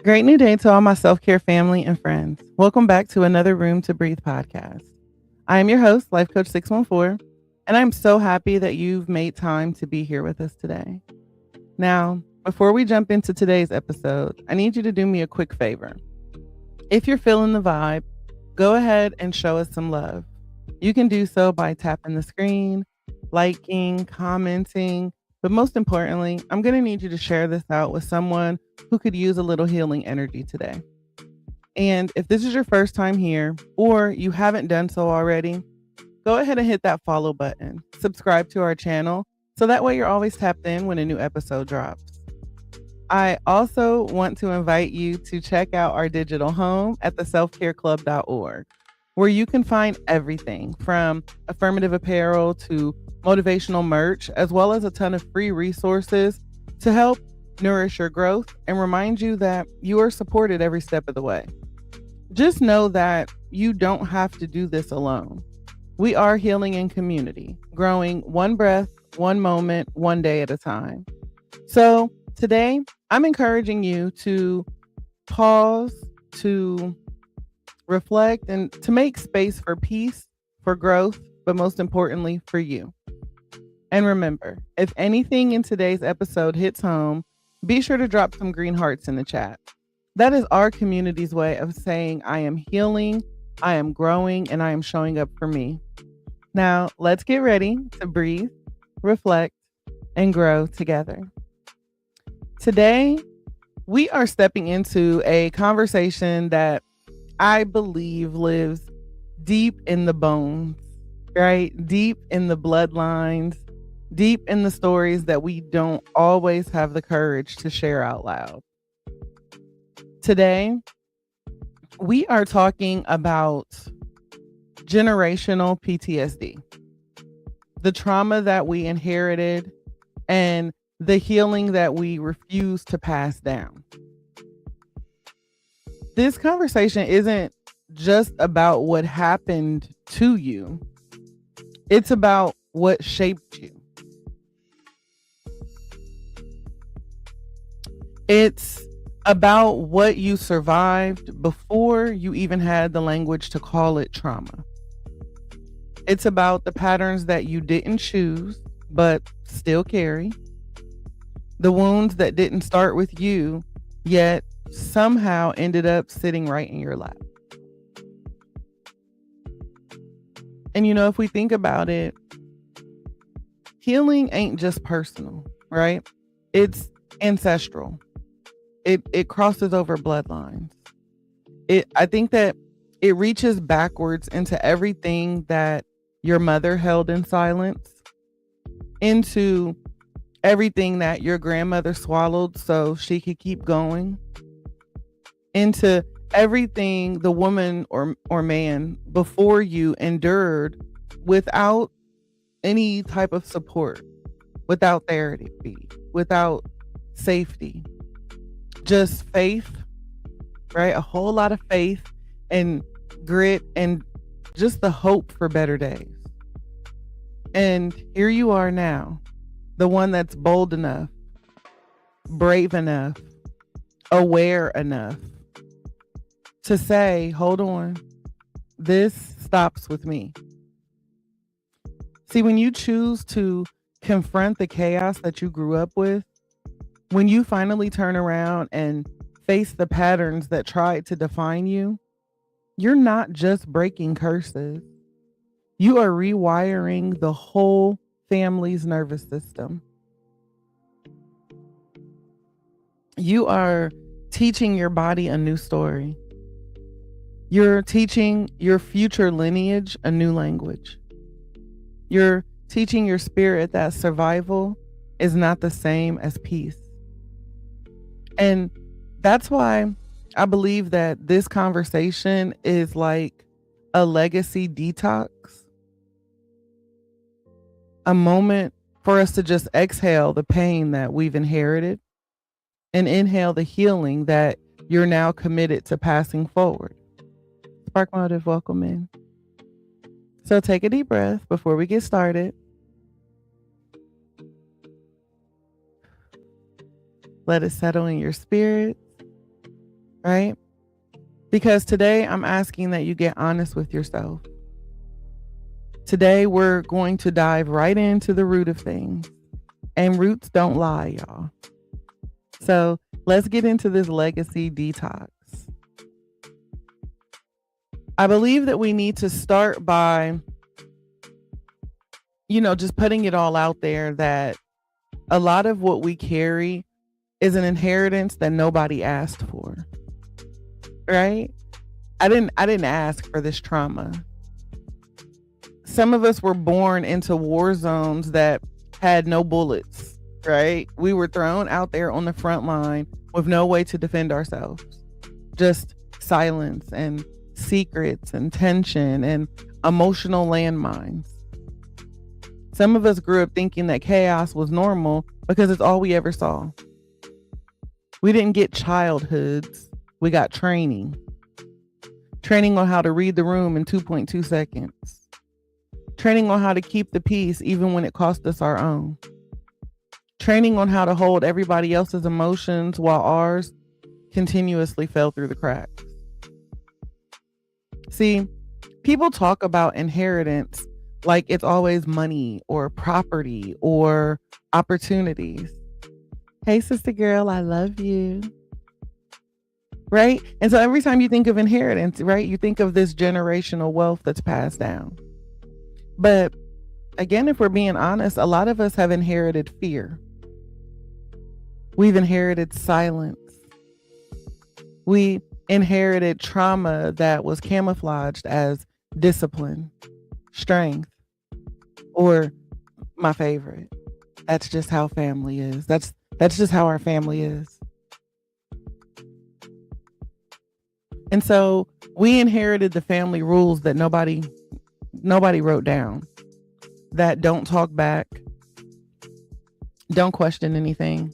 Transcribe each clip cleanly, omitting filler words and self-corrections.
Great new day to all my self care family and friends. Welcome back to another Room to Breathe podcast. I am your host, Life Coach 614, and I'm so happy that you've made time to be here with us today. Now, before we jump into today's episode, I need you to do me a quick favor. If you're feeling the vibe, go ahead and show us some love. You can do so by tapping the screen, liking, commenting, but most importantly, I'm going to need you to share this out with someone who could use a little healing energy today. And if this is your first time here or you haven't done so already, go ahead and hit that follow button. Subscribe to our channel so that way you're always tapped in when a new episode drops. I also want to invite you to check out our digital home at theselfcareclub.org, where you can find everything from affirmative apparel to motivational merch, as well as a ton of free resources to help nourish your growth and remind you that you are supported every step of the way. Just know that you don't have to do this alone. We are healing in community, growing one breath, one moment, one day at a time. So today, I'm encouraging you to pause, to reflect, and to make space for peace, for growth, but most importantly, for you. And remember, if anything in today's episode hits home, be sure to drop some green hearts in the chat. That is our community's way of saying I am healing, I am growing, and I am showing up for me. Now, let's get ready to breathe, reflect, and grow together. Today, we are stepping into a conversation that I believe lives deep in the bones, right? Deep in the bloodlines, deep in the stories that we don't always have the courage to share out loud. Today, we are talking about generational PTSD, the trauma that we inherited, and the healing that we refuse to pass down. This conversation isn't just about what happened to you. It's about what shaped you. It's about what you survived before you even had the language to call it trauma. It's about the patterns that you didn't choose, but still carry. The wounds that didn't start with you, yet somehow ended up sitting right in your lap. And if we think about it, healing ain't just personal, right? It's ancestral. It crosses over bloodlines. I think that it reaches backwards into everything that your mother held in silence, into everything that your grandmother swallowed so she could keep going, into everything the woman or man before you endured without any type of support, without therapy, without safety. Just faith, right? A whole lot of faith and grit and just the hope for better days. And here you are now, the one that's bold enough, brave enough, aware enough to say, hold on, this stops with me. See, when you choose to confront the chaos that you grew up with, when you finally turn around and face the patterns that tried to define you, you're not just breaking curses. You are rewiring the whole family's nervous system. You are teaching your body a new story. You're teaching your future lineage a new language. You're teaching your spirit that survival is not the same as peace. And that's why I believe that this conversation is like a legacy detox, a moment for us to just exhale the pain that we've inherited and inhale the healing that you're now committed to passing forward. Spark Motive, welcome in. So take a deep breath before we get started. Let it settle in your spirit. right? Because today I'm asking that you get honest with yourself. Today we're going to dive right into the root of things. And roots don't lie, y'all. So let's get into this legacy detox. I believe that we need to start by, just putting it all out there that a lot of what we carry is an inheritance that nobody asked for. Right? I didn't ask for this trauma. Some of us were born into war zones that had no bullets, right? We were thrown out there on the front line with no way to defend ourselves. Just silence and secrets and tension and emotional landmines. Some of us grew up thinking that chaos was normal because it's all we ever saw. We didn't get childhoods, we got training. Training on how to read the room in 2.2 seconds. Training on how to keep the peace even when it cost us our own. Training on how to hold everybody else's emotions while ours continuously fell through the cracks. See, people talk about inheritance like it's always money or property or opportunities. Hey, sister girl, I love you. Right? And so every time you think of inheritance, right, you think of this generational wealth that's passed down. But again, if we're being honest, a lot of us have inherited fear. We've inherited silence. We inherited trauma that was camouflaged as discipline, strength, or my favorite. That's just how family is. That's just how our family is. And so we inherited the family rules that nobody wrote down. That don't talk back. Don't question anything.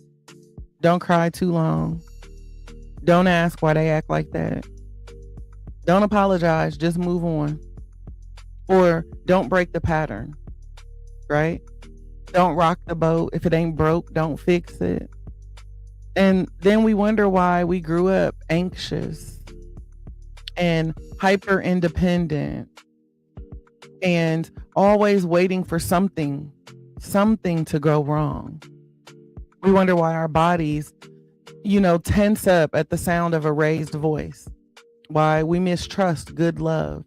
Don't cry too long. Don't ask why they act like that. Don't apologize, just move on. Or don't break the pattern, right? Don't rock the boat. If it ain't broke, don't fix it. And then we wonder why we grew up anxious and hyper independent and always waiting for something to go wrong. We wonder why our bodies, tense up at the sound of a raised voice. Why we mistrust good love.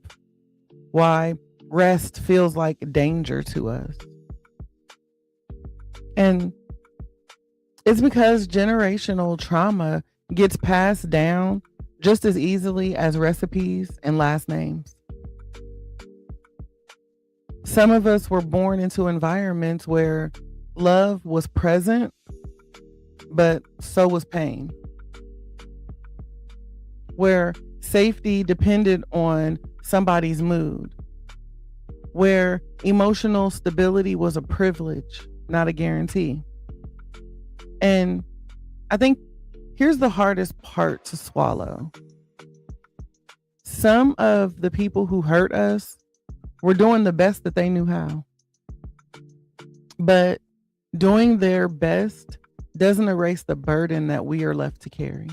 Why rest feels like danger to us. And it's because generational trauma gets passed down just as easily as recipes and last names. Some of us were born into environments where love was present, but so was pain. Where safety depended on somebody's mood. Where emotional stability was a privilege, not a guarantee. And I think here's the hardest part to swallow. Some of the people who hurt us were doing the best that they knew how. But doing their best doesn't erase the burden that we are left to carry.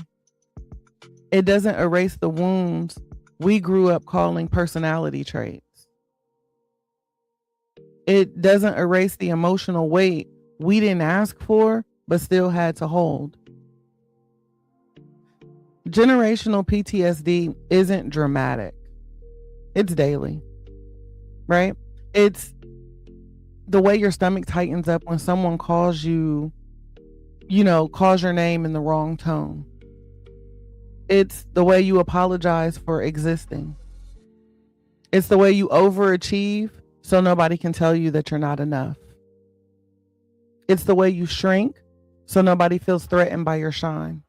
It doesn't erase the wounds we grew up calling personality traits. It doesn't erase the emotional weight we didn't ask for, but still had to hold. Generational PTSD isn't dramatic. It's daily, right? It's the way your stomach tightens up when someone calls you, calls your name in the wrong tone. It's the way you apologize for existing. It's the way you overachieve so nobody can tell you that you're not enough. It's the way you shrink so nobody feels threatened by your shine.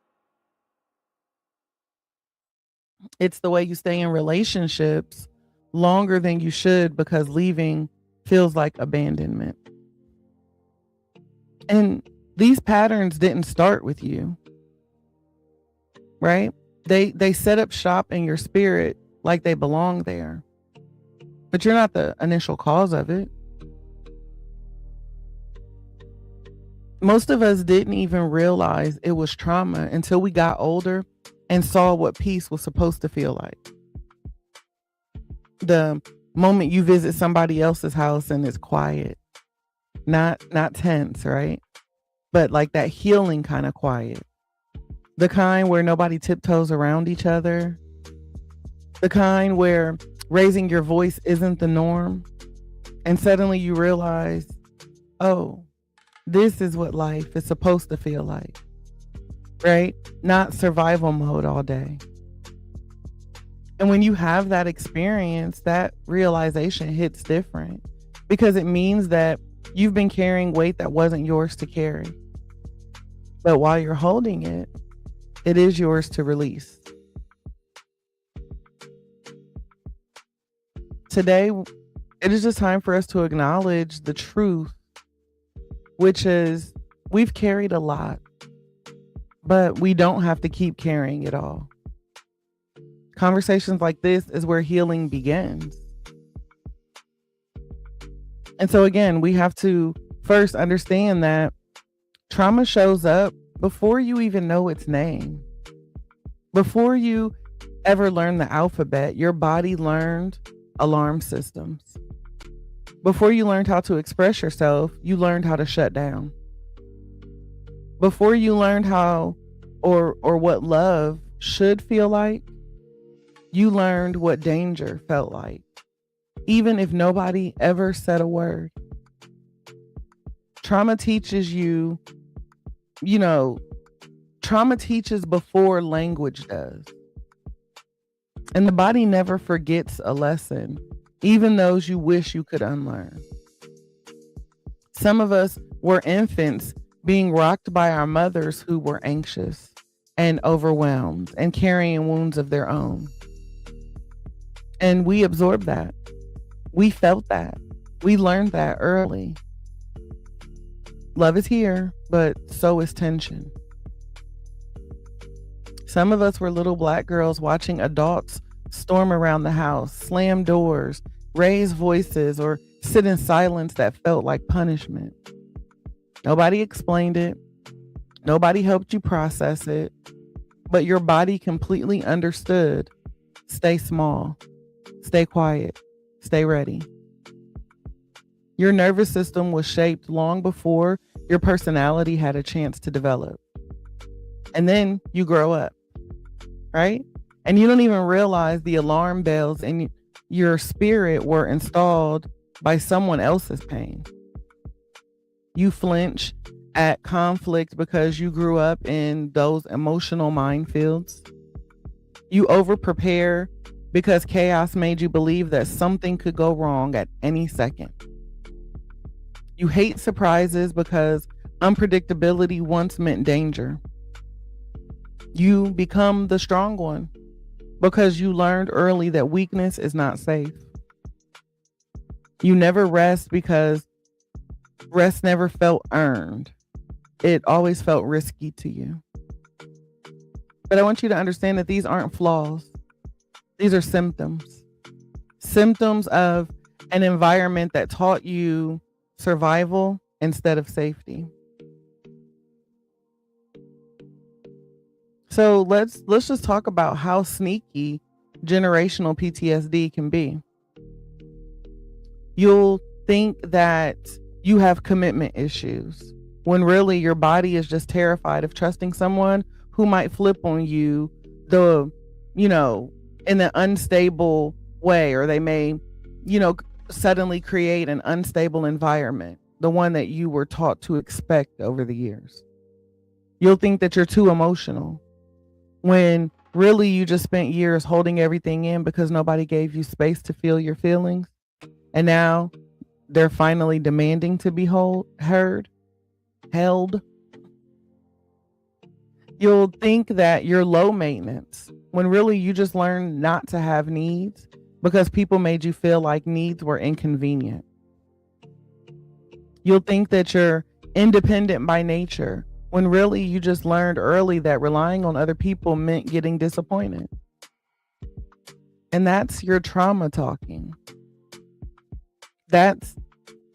It's the way you stay in relationships longer than you should because leaving feels like abandonment. And these patterns didn't start with you, right? They set up shop in your spirit like they belong there, but you're not the initial cause of it. Most of us didn't even realize it was trauma until we got older and saw what peace was supposed to feel like. The moment you visit somebody else's house and it's quiet, not tense, right? But like that healing kind of quiet. The kind where nobody tiptoes around each other. The kind where raising your voice isn't the norm. And suddenly you realize, oh, this is what life is supposed to feel like, right? Not survival mode all day. And when you have that experience, that realization hits different because it means that you've been carrying weight that wasn't yours to carry. But while you're holding it, it is yours to release. Today, it is just time for us to acknowledge the truth, which is we've carried a lot, but we don't have to keep carrying it all. Conversations like this is where healing begins. And so again, we have to first understand that trauma shows up before you even know its name. Before you ever learn the alphabet, your body learned alarm systems. Before you learned how to express yourself, you learned how to shut down. Before you learned how or what love should feel like, you learned what danger felt like, even if nobody ever said a word. Trauma teaches you, trauma teaches before language does. And the body never forgets a lesson, even those you wish you could unlearn. Some of us were infants being rocked by our mothers who were anxious and overwhelmed and carrying wounds of their own. And we absorbed that. We felt that. We learned that early. Love is here, but so is tension. Some of us were little Black girls watching adults storm around the house, slam doors, raise voices, or sit in silence that felt like punishment. Nobody explained it. Nobody helped you process it. But your body completely understood. Stay small. Stay quiet. Stay ready. Your nervous system was shaped long before your personality had a chance to develop. And then you grow up, right? And you don't even realize the alarm bells in your spirit were installed by someone else's pain. You flinch at conflict because you grew up in those emotional minefields. You over-prepare because chaos made you believe that something could go wrong at any second. You hate surprises because unpredictability once meant danger. You become the strong one because you learned early that weakness is not safe. You never rest because rest never felt earned. It always felt risky to you. But I want you to understand that these aren't flaws. These are symptoms. Symptoms of an environment that taught you survival instead of safety. So let's just talk about how sneaky generational PTSD can be. You'll think that you have commitment issues when really your body is just terrified of trusting someone who might flip on you in an unstable way, or they may, suddenly create an unstable environment, the one that you were taught to expect over the years. You'll think that you're too emotional when really you just spent years holding everything in because nobody gave you space to feel your feelings. And now they're finally demanding to be heard, held. You'll think that you're low maintenance when really you just learned not to have needs because people made you feel like needs were inconvenient. You'll think that you're independent by nature when really you just learned early that relying on other people meant getting disappointed. And that's your trauma talking. That's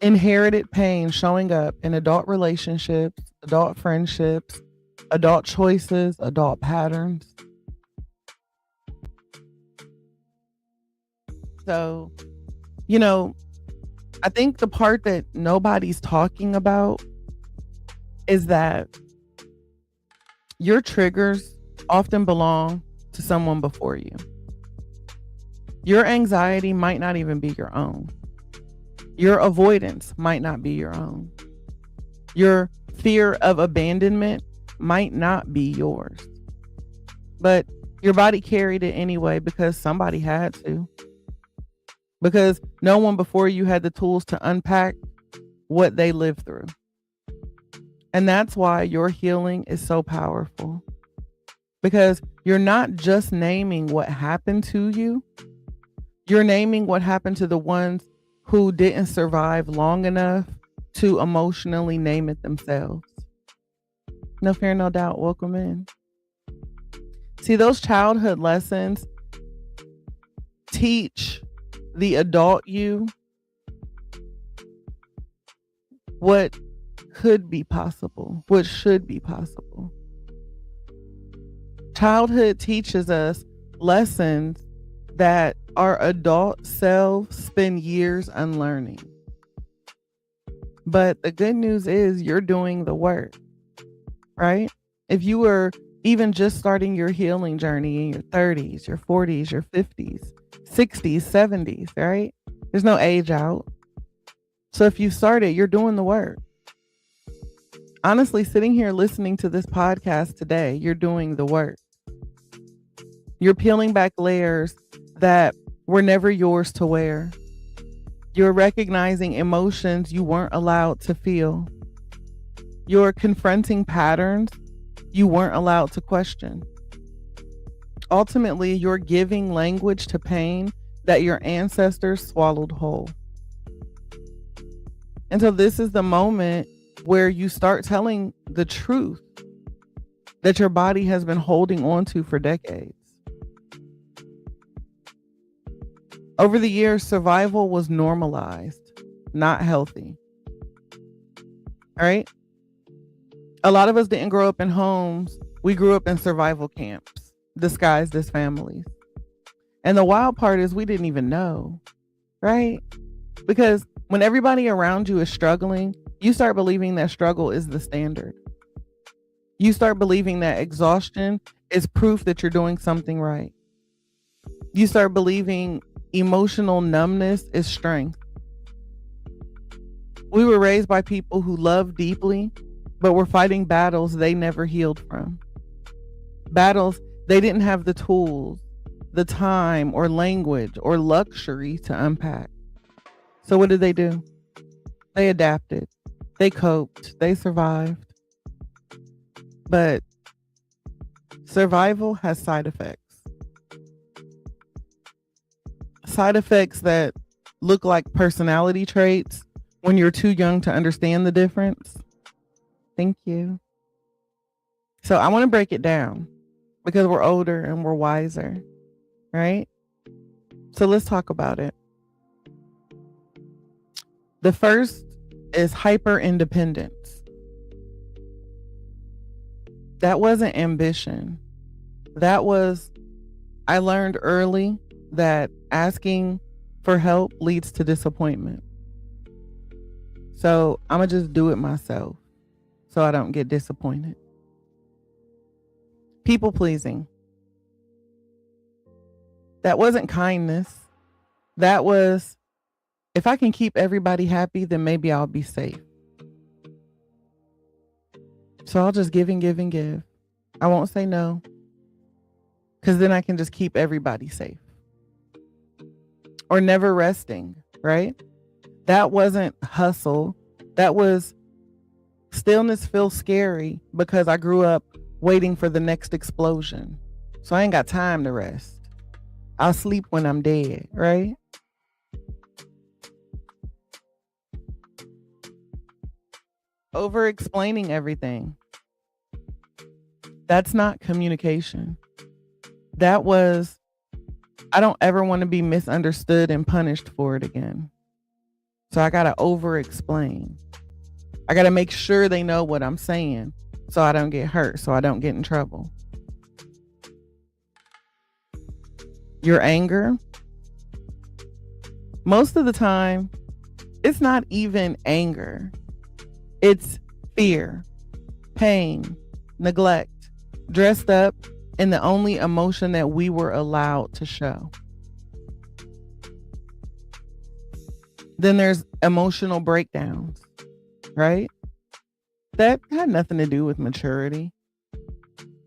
inherited pain showing up in adult relationships, adult friendships, adult choices, adult patterns. So, you know, I think the part that nobody's talking about is that your triggers often belong to someone before you. Your anxiety might not even be your own. Your avoidance might not be your own. Your fear of abandonment might not be yours. But your body carried it anyway because somebody had to. Because no one before you had the tools to unpack what they lived through. And that's why your healing is so powerful. Because you're not just naming what happened to you, you're naming what happened to the ones who didn't survive long enough to emotionally name it themselves. No fear, no doubt. Welcome in. See, those childhood lessons teach the adult you what could be possible, what should be possible. Childhood teaches us lessons that our adult selves spend years unlearning. But the good news is you're doing the work, right? If you were even just starting your healing journey in your 30s, your 40s, your 50s, 60s, 70s, right? There's no age out. So if you started, you're doing the work. Honestly, sitting here listening to this podcast today, you're doing the work. You're peeling back layers that were never yours to wear. You're recognizing emotions you weren't allowed to feel. You're confronting patterns you weren't allowed to question. Ultimately, you're giving language to pain that your ancestors swallowed whole. And so this is the moment where you start telling the truth that your body has been holding on to for decades. Over the years, survival was normalized, not healthy. All right? A lot of us didn't grow up in homes. We grew up in survival camps, disguised as families. And the wild part is we didn't even know, right? Because when everybody around you is struggling, you start believing that struggle is the standard. You start believing that exhaustion is proof that you're doing something right. You start believing emotional numbness is strength. We were raised by people who love deeply, but were fighting battles they never healed from. Battles they didn't have the tools, the time, or language, or luxury to unpack. So what did? They adapted. They coped. They survived. But survival has side effects. Side effects that look like personality traits when you're too young to understand the difference. Thank you. So I want to break it down because we're older and we're wiser, right? So let's talk about it. The first is hyper independence. That wasn't ambition. That was, I learned early that asking for help leads to disappointment. So I'm going to just do it myself so I don't get disappointed. People pleasing. That wasn't kindness. That was, if I can keep everybody happy, then maybe I'll be safe. So I'll just give and give and give. I won't say no, because then I can just keep everybody safe. Or never resting, right? That wasn't hustle. That was stillness feels scary because I grew up waiting for the next explosion. So I ain't got time to rest. I'll sleep when I'm dead, right? Over explaining everything. That's not communication. That was, I don't ever want to be misunderstood and punished for it again. So I got to over explain. I got to make sure they know what I'm saying so I don't get hurt, so I don't get in trouble. Your anger. Most of the time, it's not even anger. It's fear, pain, neglect, dressed up in the only emotion that we were allowed to show. Then there's emotional breakdowns, right? That had nothing to do with maturity.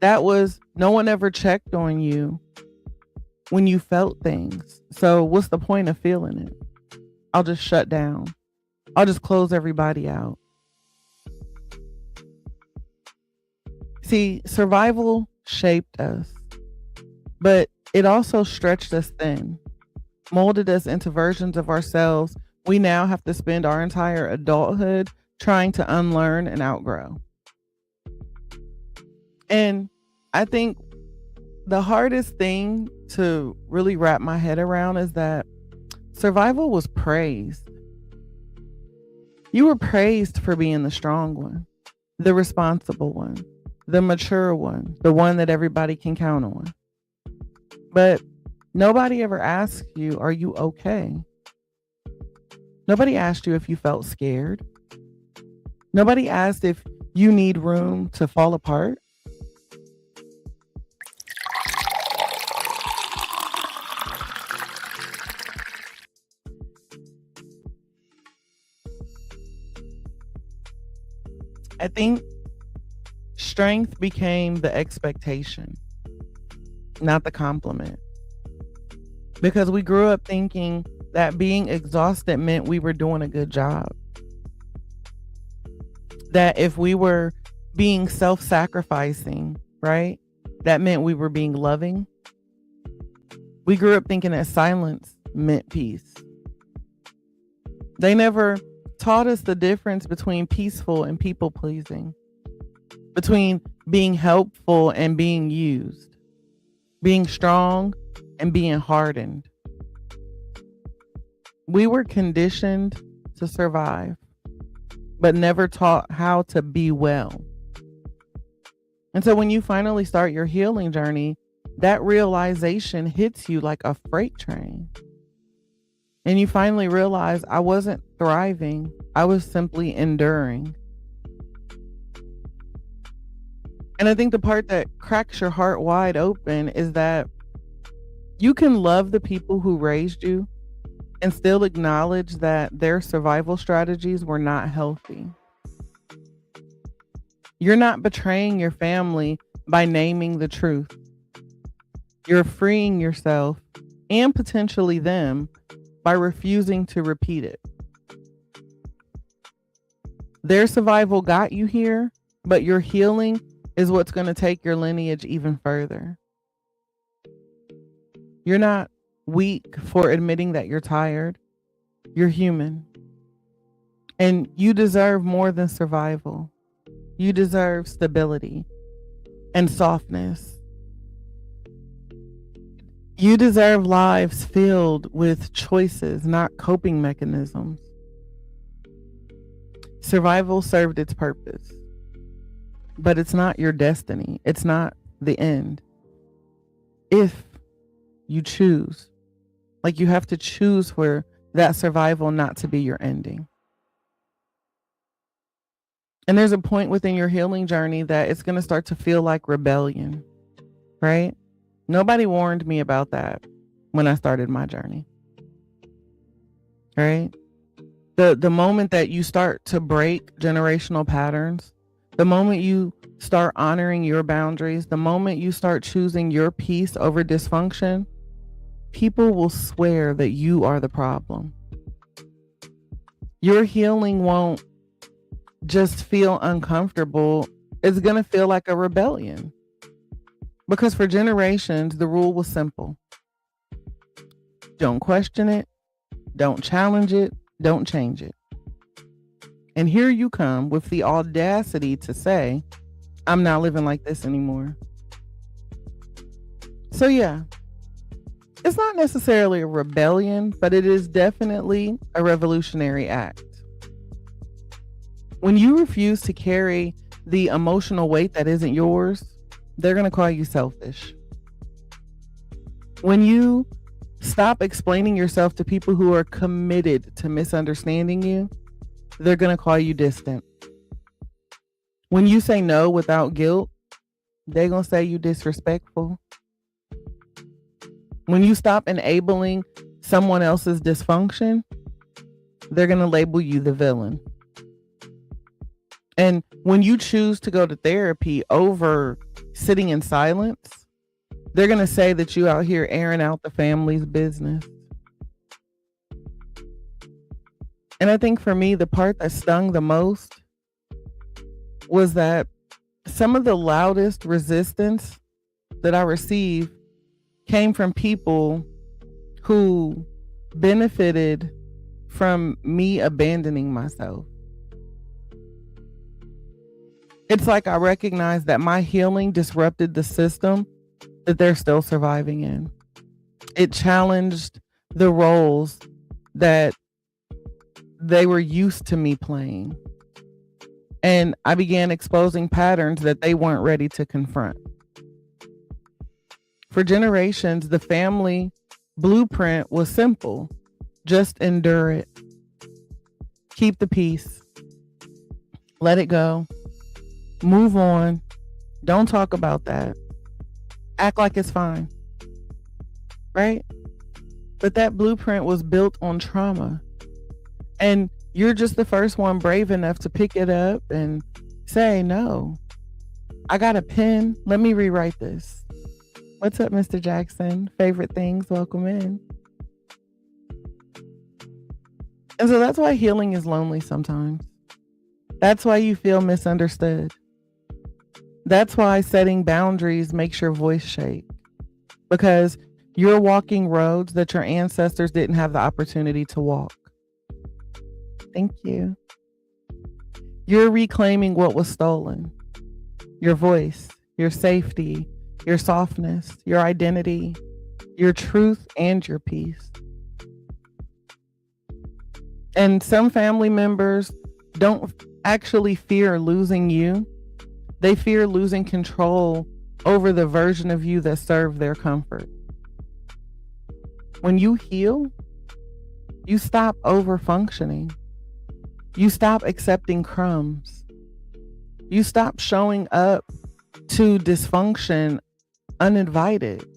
That was no one ever checked on you when you felt things. So what's the point of feeling it? I'll just shut down. I'll just close everybody out. See, survival shaped us, but it also stretched us thin, molded us into versions of ourselves we now have to spend our entire adulthood trying to unlearn and outgrow. And I think the hardest thing to really wrap my head around is that survival was praised. You were praised for being the strong one, the responsible one, the mature one, the one that everybody can count on. But nobody ever asked you, are you okay? Nobody asked you if you felt scared. Nobody asked if you need room to fall apart. I think strength became the expectation, not the compliment. Because we grew up thinking that being exhausted meant we were doing a good job. That if we were being self-sacrificing, right, that meant we were being loving. We grew up thinking that silence meant peace. They never taught us the difference between peaceful and people-pleasing, between being helpful and being used, being strong and being hardened. We were conditioned to survive, but never taught how to be well. And so when you finally start your healing journey, that realization hits you like a freight train. And you finally realize I wasn't thriving, I was simply enduring. And I think the part that cracks your heart wide open is that you can love the people who raised you and still acknowledge that their survival strategies were not healthy. You're not betraying your family by naming the truth. You're freeing yourself and potentially them by refusing to repeat it. Their survival got you here, but your healing is what's going to take your lineage even further. You're not weak for admitting that you're tired. You're human. And you deserve more than survival. You deserve stability and softness. You deserve lives filled with choices, not coping mechanisms. Survival served its purpose, but it's not your destiny. It's not the end. If you choose, like you have to choose for that survival not to be your ending. And there's a point within your healing journey that it's going to start to feel like rebellion, right? Nobody warned me about that when I started my journey, right? The moment that you start to break generational patterns, the moment you start honoring your boundaries, the moment you start choosing your peace over dysfunction, people will swear that you are the problem. Your healing won't just feel uncomfortable. It's going to feel like a rebellion. Because for generations, the rule was simple. Don't question it. Don't challenge it. Don't change it. And here you come with the audacity to say, I'm not living like this anymore. So yeah, it's not necessarily a rebellion, but it is definitely a revolutionary act. When you refuse to carry the emotional weight that isn't yours, they're going to call you selfish. When you Stop explaining yourself to people who are committed to misunderstanding you. They're going to call you distant. When you say no without guilt, they're going to say you disrespectful. When you stop enabling someone else's dysfunction, they're going to label you the villain. And when you choose to go to therapy over sitting in silence, they're going to say that you out here airing out the family's business. And I think for me, the part that stung the most was that some of the loudest resistance that I received came from people who benefited from me abandoning myself. It's like I recognized that my healing disrupted the system that they're still surviving in. It challenged the roles that they were used to me playing. And I began exposing patterns that they weren't ready to confront. For generations, the family blueprint was simple. Just endure it. Keep the peace. Let it go. Move on. Don't talk about that. Act like it's fine. Right? But that blueprint was built on trauma. And you're just the first one brave enough to pick it up and say, no, I got a pen. Let me rewrite this. What's up, Mr. Jackson? Favorite things, welcome in. And so that's why healing is lonely sometimes. That's why you feel misunderstood. That's why setting boundaries makes your voice shake. Because you're walking roads that your ancestors didn't have the opportunity to walk. Thank you. You're reclaiming what was stolen. Your voice, your safety, your softness, your identity, your truth, and your peace. And some family members don't actually fear losing you. They fear losing control over the version of you that served their comfort. When you heal, you stop over-functioning. You stop accepting crumbs. You stop showing up to dysfunction uninvited.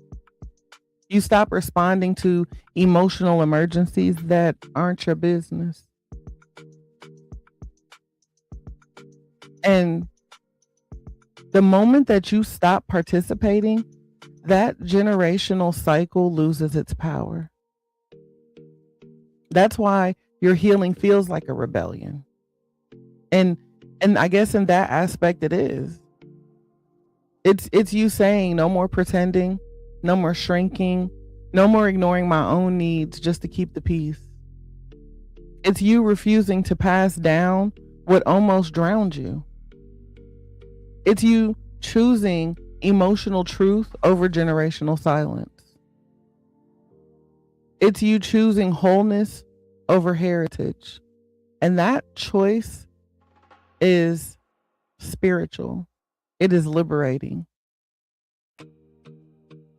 You stop responding to emotional emergencies that aren't your business. And the moment that you stop participating, that generational cycle loses its power. That's why your healing feels like a rebellion. And I guess in that aspect it is. It's you saying no more pretending, no more shrinking, no more ignoring my own needs just to keep the peace. It's you refusing to pass down what almost drowned you. It's you choosing emotional truth over generational silence. It's you choosing wholeness over heritage. And that choice is spiritual. It is liberating.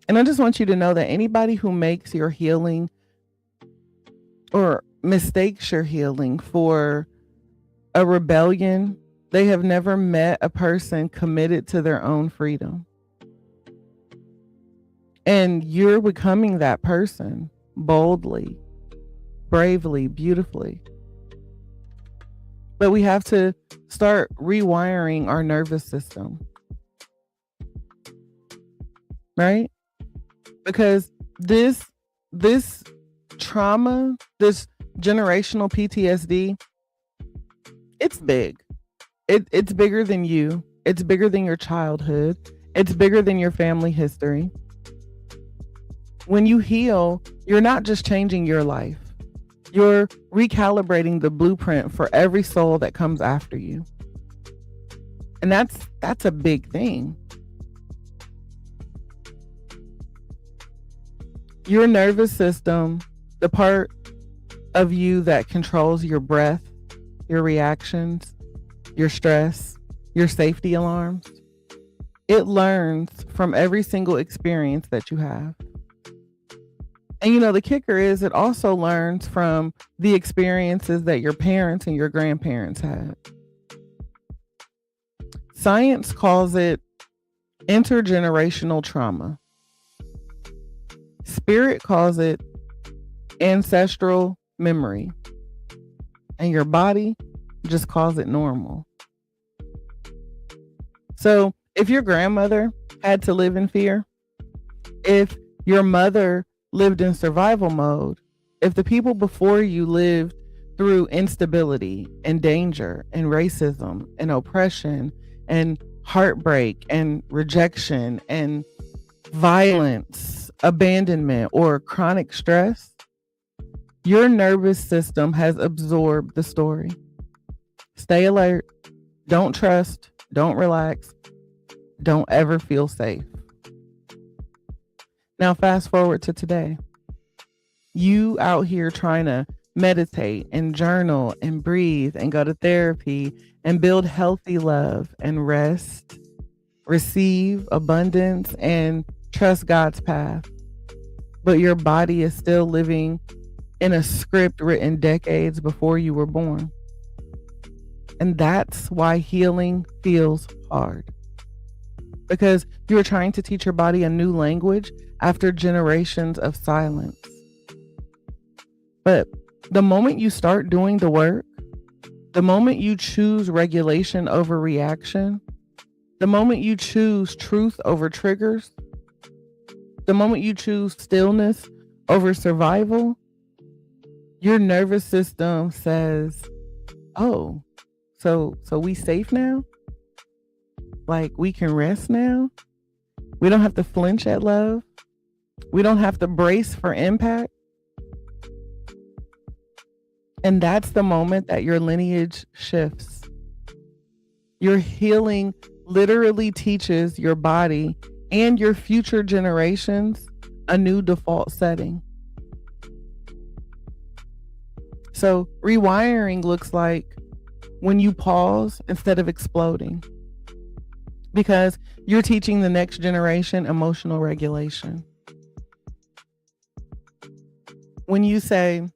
And I just want you to know that anybody who makes your healing or mistakes your healing for a rebellion, they have never met a person committed to their own freedom. And you're becoming that person boldly, bravely, beautifully. But we have to start rewiring our nervous system. Right? Because this trauma, this generational PTSD, it's big. It's bigger than you. It's bigger than your childhood. It's bigger than your family history. When you heal, you're not just changing your life. You're recalibrating the blueprint for every soul that comes after you. And that's a big thing. Your nervous system, the part of you that controls your breath, your reactions, your stress, your safety alarms, it learns from every single experience that you have. And the kicker is it also learns from the experiences that your parents and your grandparents had. Science calls it intergenerational trauma. Spirit calls it ancestral memory. And your body just calls it normal. So if your grandmother had to live in fear, if your mother lived in survival mode, if the people before you lived through instability and danger and racism and oppression and heartbreak and rejection and violence, abandonment, or chronic stress, your nervous system has absorbed the story. Stay alert. Don't trust. Don't relax. Don't ever feel safe. Now, fast forward to today. You out here trying to meditate and journal and breathe and go to therapy and build healthy love and rest, receive abundance and trust God's path. But your body is still living in a script written decades before you were born. And that's why healing feels hard. Because you're trying to teach your body a new language after generations of silence. But the moment you start doing the work, the moment you choose regulation over reaction, the moment you choose truth over triggers, the moment you choose stillness over survival, your nervous system says, oh, so we safe now? Like we can rest now? We don't have to flinch at love? We don't have to brace for impact? And that's the moment that your lineage shifts. Your healing literally teaches your body and your future generations a new default setting. So rewiring looks like when you pause instead of exploding, because you're teaching the next generation emotional regulation. When you say,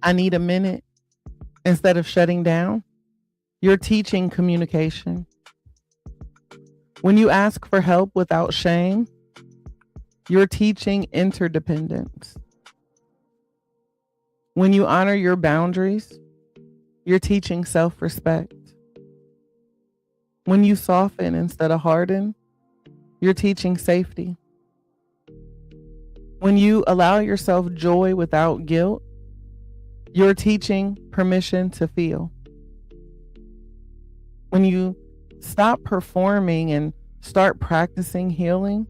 I need a minute, instead of shutting down, you're teaching communication. When you ask for help without shame, you're teaching interdependence. When you honor your boundaries, you're teaching self-respect. When you soften instead of harden, you're teaching safety. When you allow yourself joy without guilt, you're teaching permission to feel. When you stop performing and start practicing healing,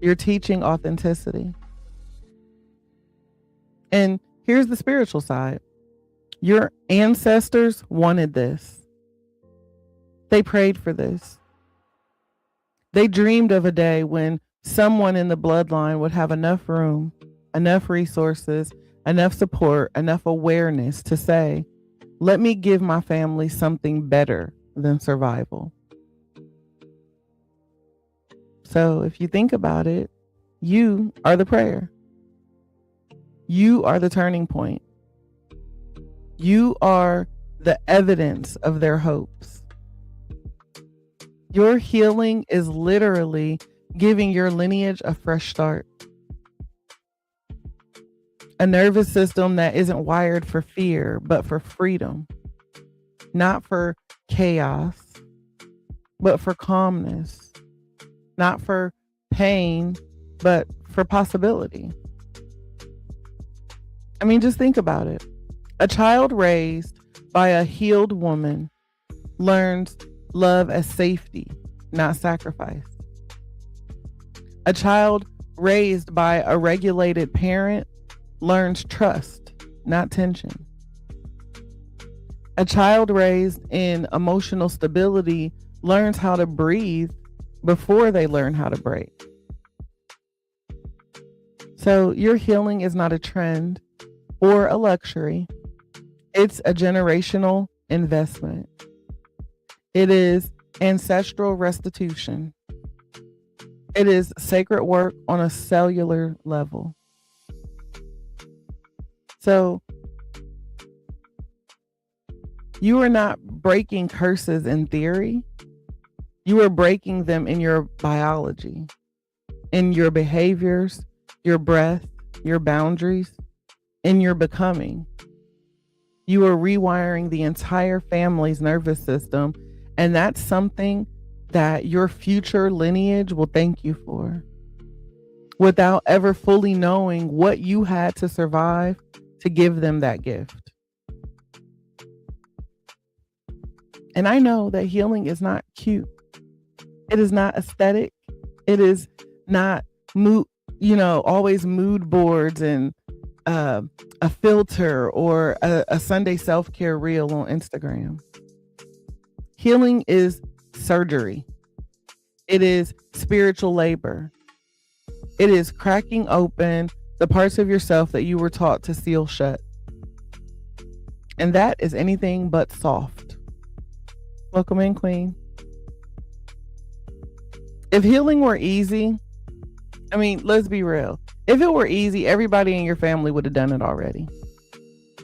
you're teaching authenticity. And here's the spiritual side. Your ancestors wanted this. They prayed for this. They dreamed of a day when someone in the bloodline would have enough room, enough resources, enough support, enough awareness to say, let me give my family something better than survival. So if you think about it, you are the prayer. You are the turning point. You are the evidence of their hopes. Your healing is literally giving your lineage a fresh start. A nervous system that isn't wired for fear, but for freedom. Not for chaos, but for calmness. Not for pain, but for possibility. I mean, just think about it. A child raised by a healed woman learns love as safety, not sacrifice. A child raised by a regulated parent learns trust, not tension. A child raised in emotional stability learns how to breathe before they learn how to break. So your healing is not a trend or a luxury. It's a generational investment. It is ancestral restitution. It is sacred work on a cellular level. So you are not breaking curses in theory. You are breaking them in your biology, in your behaviors, your breath, your boundaries, in your becoming. You are rewiring the entire family's nervous system. And that's something that your future lineage will thank you for, without ever fully knowing what you had to survive to give them that gift. And I know that healing is not cute. It is not aesthetic. It is not always mood boards and a filter or a Sunday self-care reel on Instagram. Healing is surgery. It is spiritual labor. It is cracking open the parts of yourself that you were taught to seal shut. And that is anything but soft. Welcome in, Queen. If healing were easy, let's be real. If it were easy, everybody in your family would have done it already.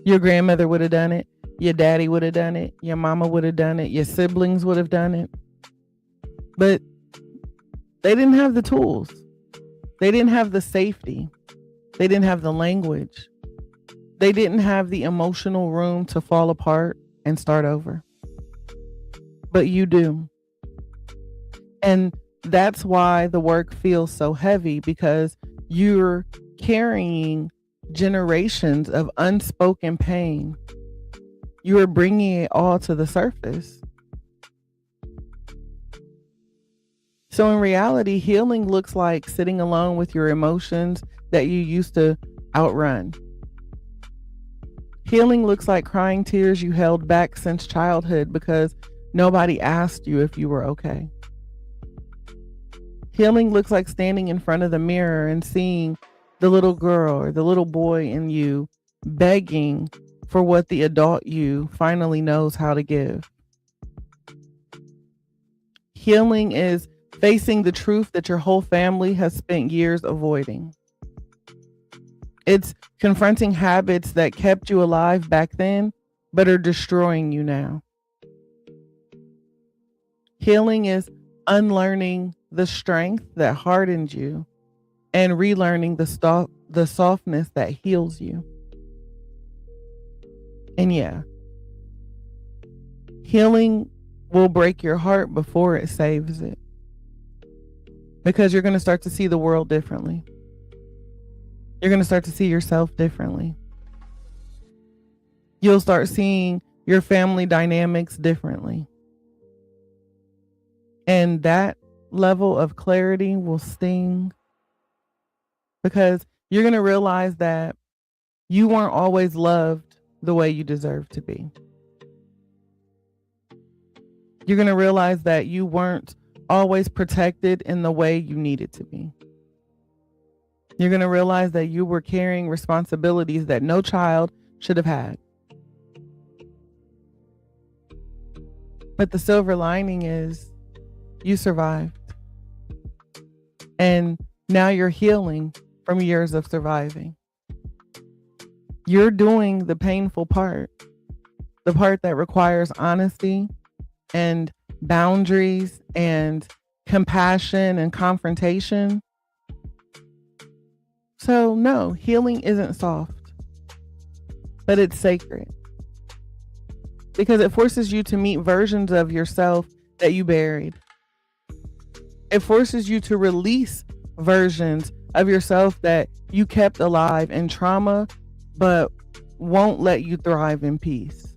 Your grandmother would have done it. Your daddy would have done it. Your mama would have done it. Your siblings would have done it. But they didn't have the tools. They didn't have the safety. They didn't have the language. They didn't have the emotional room to fall apart and start over. But you do. And that's why the work feels so heavy, because you're carrying generations of unspoken pain. You are bringing it all to the surface. So in reality, healing looks like sitting alone with your emotions that you used to outrun. Healing looks like crying tears you held back since childhood because nobody asked you if you were okay. Healing looks like standing in front of the mirror and seeing the little girl or the little boy in you begging for what the adult you finally knows how to give. Healing is facing the truth that your whole family has spent years avoiding. It's confronting habits that kept you alive back then, but are destroying you now. Healing is unlearning the strength that hardened you and relearning the softness that heals you. And yeah, healing will break your heart before it saves it, because you're going to start to see the world differently. You're going to start to see yourself differently. You'll start seeing your family dynamics differently. And that level of clarity will sting, because you're going to realize that you weren't always loved the way you deserve to be. You're going to realize that you weren't always protected in the way you needed to be. You're going to realize that you were carrying responsibilities that no child should have had. But the silver lining is you survived. And now you're healing from years of surviving. You're doing the painful part, the part that requires honesty and boundaries and compassion and confrontation. So no, healing isn't soft, but it's sacred, because it forces you to meet versions of yourself that you buried. It forces you to release versions of yourself that you kept alive in trauma, but won't let you thrive in peace.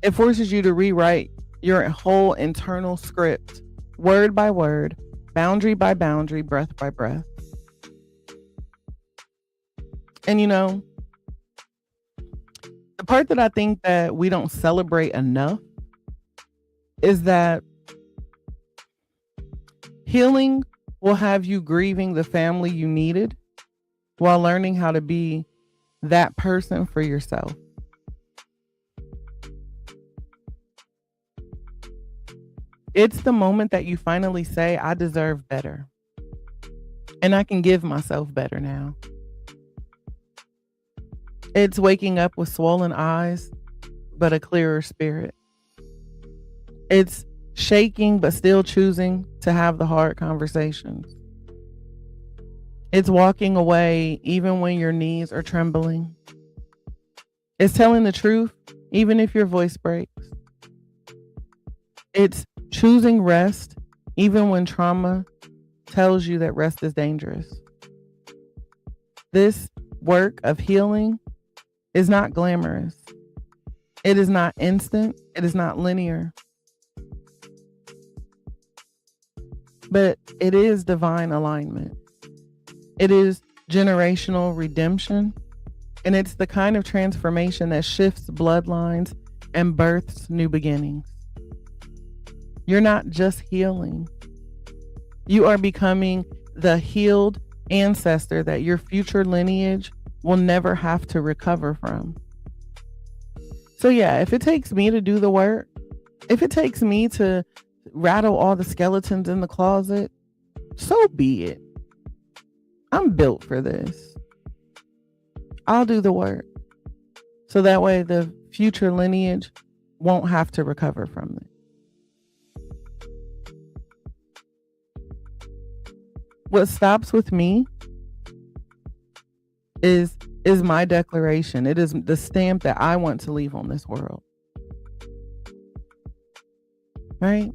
It forces you to rewrite your whole internal script, word by word, boundary by boundary, breath by breath. And the part that I think that we don't celebrate enough is that healing will have you grieving the family you needed while learning how to be that person for yourself. It's the moment that you finally say, I deserve better. And I can give myself better now. It's waking up with swollen eyes, but a clearer spirit. It's shaking, but still choosing to have the hard conversations. It's walking away even when your knees are trembling. It's telling the truth, even if your voice breaks. It's choosing rest, even when trauma tells you that rest is dangerous. This work of healing is not glamorous. It is not instant. It is not linear. But it is divine alignment. It is generational redemption. And it's the kind of transformation that shifts bloodlines and births new beginnings. You're not just healing. You are becoming the healed ancestor that your future lineage will never have to recover from. So yeah, if it takes me to do the work, if it takes me to rattle all the skeletons in the closet, so be it. I'm built for this. I'll do the work. So that way the future lineage won't have to recover from it. What stops with me is my declaration. It is the stamp that I want to leave on this world. Right?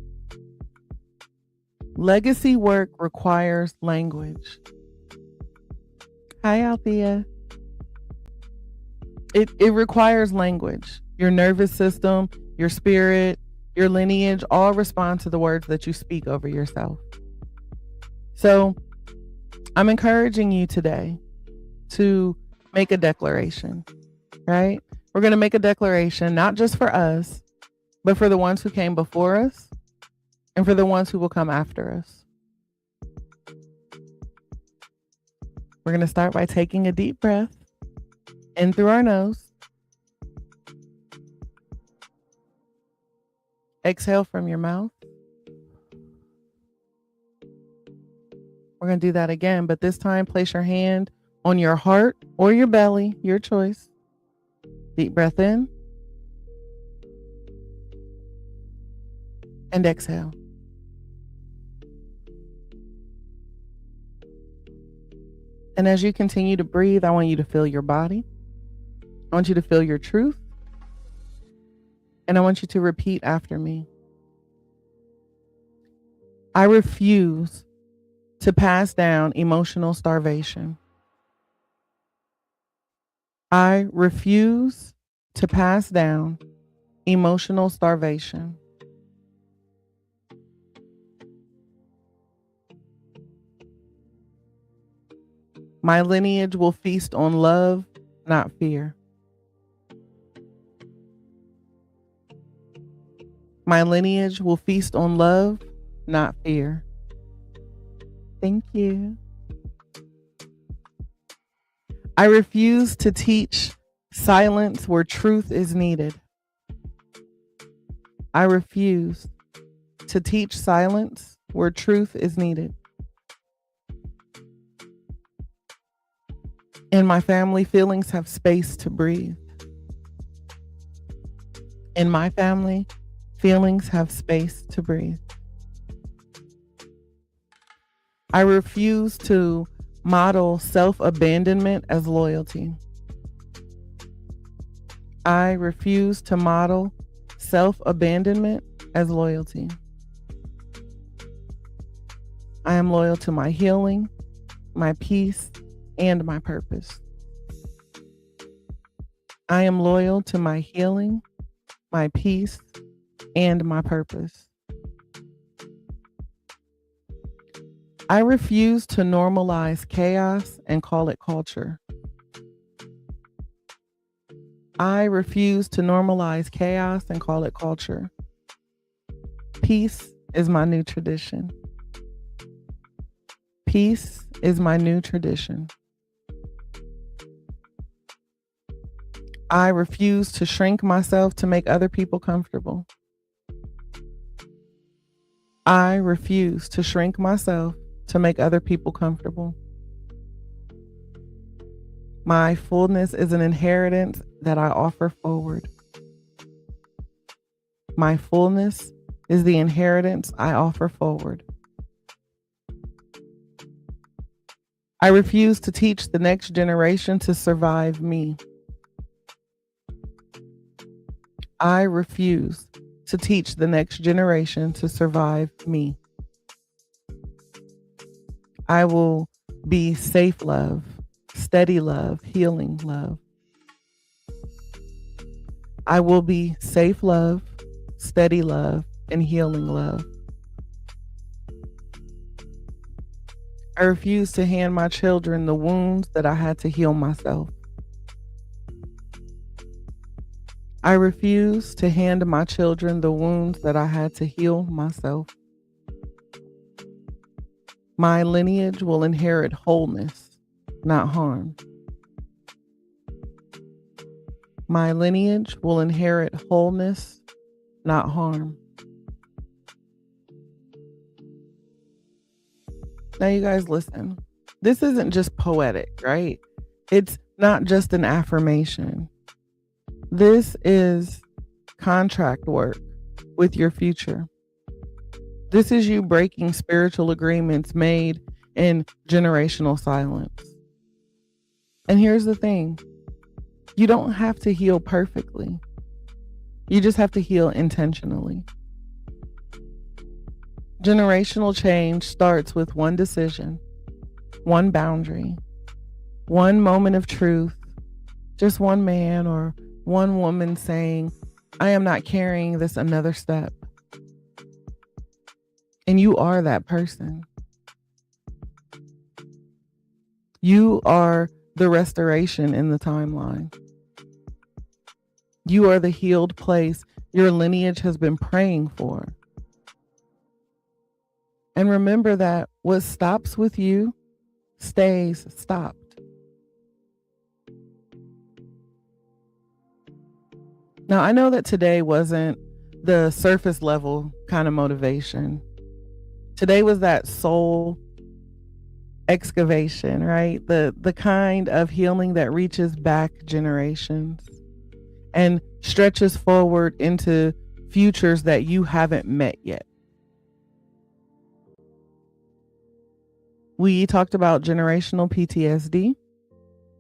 Legacy work requires language. Hi, Althea. It requires language. Your nervous system, your spirit, your lineage all respond to the words that you speak over yourself. So I'm encouraging you today to make a declaration, right? We're going to make a declaration, not just for us, but for the ones who came before us and for the ones who will come after us. We're going to start by taking a deep breath in through our nose. Exhale from your mouth. We're going to do that again, but this time place your hand on your heart or your belly, your choice. Deep breath in and exhale. And as you continue to breathe, I want you to feel your body. I want you to feel your truth. And I want you to repeat after me. I refuse to pass down emotional starvation. I refuse to pass down emotional starvation. My lineage will feast on love, not fear. My lineage will feast on love, not fear. Thank you. I refuse to teach silence where truth is needed. I refuse to teach silence where truth is needed. In my family, feelings have space to breathe. In my family, feelings have space to breathe. I refuse to model self-abandonment as loyalty. I refuse to model self-abandonment as loyalty. I am loyal to my healing, my peace, and my purpose. I am loyal to my healing, my peace, and my purpose. I refuse to normalize chaos and call it culture. I refuse to normalize chaos and call it culture. Peace is my new tradition. Peace is my new tradition. I refuse to shrink myself to make other people comfortable. I refuse to shrink myself to make other people comfortable. My fullness is an inheritance that I offer forward. My fullness is the inheritance I offer forward. I refuse to teach the next generation to survive me. I refuse to teach the next generation to survive me. I will be safe love, steady love, healing love. I will be safe love, steady love, and healing love. I refuse to hand my children the wounds that I had to heal myself. I refuse to hand my children the wounds that I had to heal myself. My lineage will inherit wholeness, not harm. My lineage will inherit wholeness, not harm. Now, you guys, listen. This isn't just poetic, right? It's not just an affirmation. This is contract work with your future. This is you breaking spiritual agreements made in generational silence. And here's the thing. You don't have to heal perfectly. You just have to heal intentionally. Generational change starts with one decision, one boundary, one moment of truth, just one man or one woman saying, I am not carrying this another step. And you are that person. You are the restoration in the timeline. You are the healed place your lineage has been praying for. And remember that what stops with you stays stopped. Now, I know that today wasn't the surface level kind of motivation. Today was that soul excavation, right? The kind of healing that reaches back generations and stretches forward into futures that you haven't met yet. We talked about generational PTSD,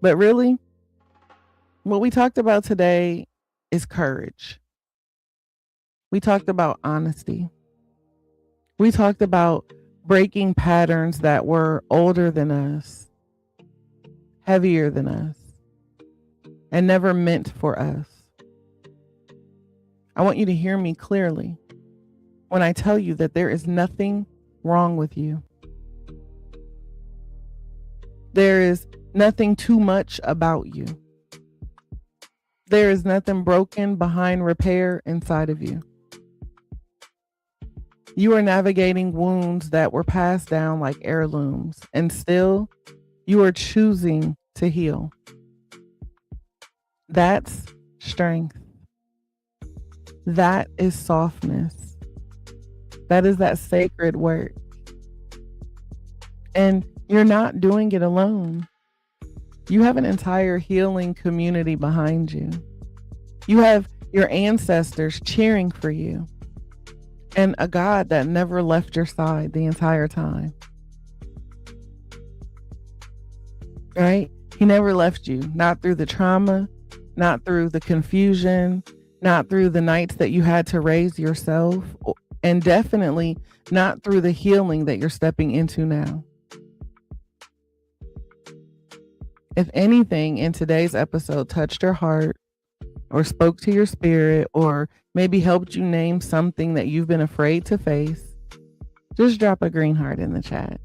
but really, what we talked about today is courage. We talked about honesty. We talked about breaking patterns that were older than us, heavier than us, and never meant for us. I want you to hear me clearly when I tell you that there is nothing wrong with you. There is nothing too much about you. There is nothing broken behind repair inside of you. You are navigating wounds that were passed down like heirlooms, and still you are choosing to heal. That's strength. That is softness. That is that sacred work. And you're not doing it alone. You have an entire healing community behind you. You have your ancestors cheering for you and a God that never left your side the entire time. Right? He never left you, not through the trauma, not through the confusion, not through the nights that you had to raise yourself, and definitely not through the healing that you're stepping into now. If anything in today's episode touched your heart or spoke to your spirit or maybe helped you name something that you've been afraid to face, just drop a green heart in the chat.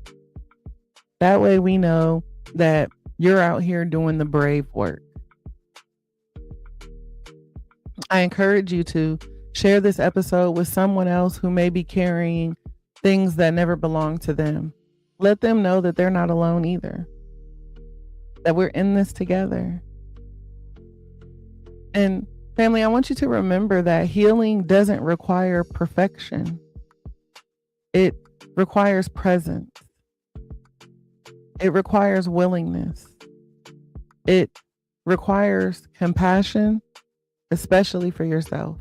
That way we know that you're out here doing the brave work. I encourage you to share this episode with someone else who may be carrying things that never belong to them. Let them know that they're not alone either, that we're in this together. And family, I want you to remember that healing doesn't require perfection. It requires presence. It requires willingness. It requires compassion, especially for yourself.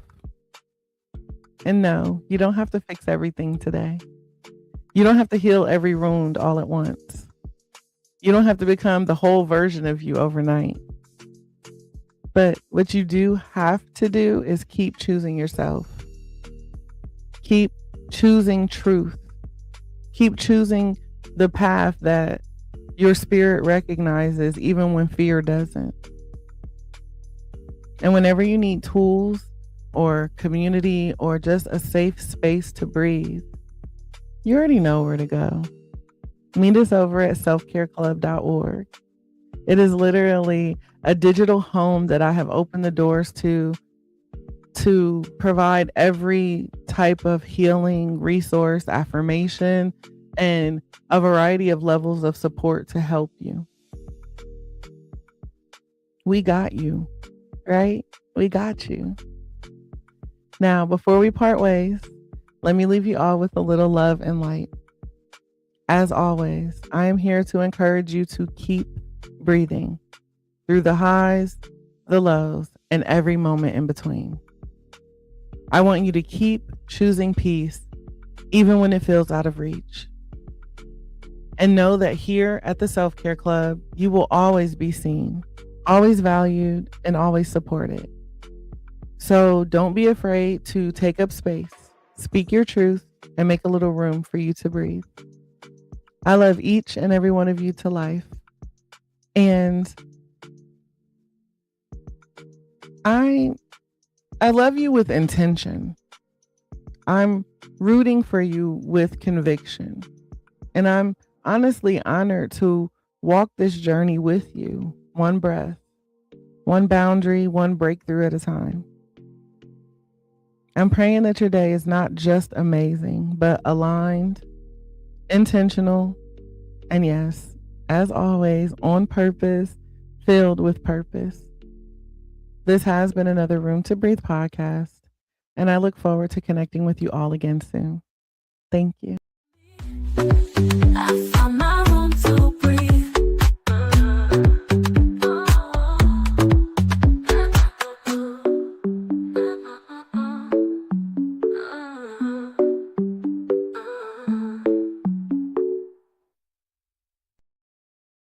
And no, you don't have to fix everything today. You don't have to heal every wound all at once. You don't have to become the whole version of you overnight. But what you do have to do is keep choosing yourself. Keep choosing truth. Keep choosing the path that your spirit recognizes even when fear doesn't. And whenever you need tools or community or just a safe space to breathe, you already know where to go. Meet us over at selfcareclub.org. It is literally a digital home that I have opened the doors to provide every type of healing resource, affirmation, and a variety of levels of support to help you. We got you, right? We got you. Now, before we part ways, let me leave you all with a little love and light. As always, I am here to encourage you to keep breathing through the highs, the lows, and every moment in between. I want you to keep choosing peace, even when it feels out of reach. And know that here at the Self-Care Club, you will always be seen, always valued, and always supported. So don't be afraid to take up space, speak your truth, and make a little room for you to breathe. I love each and every one of you to life. And I love you with intention. I'm rooting for you with conviction. And I'm honestly honored to walk this journey with you, one breath, one boundary, one breakthrough at a time. I'm praying that your day is not just amazing, but aligned, intentional, and yes, as always, on purpose, filled with purpose. This has been another Room to Breathe podcast, and I look forward to connecting with you all again soon. Thank you.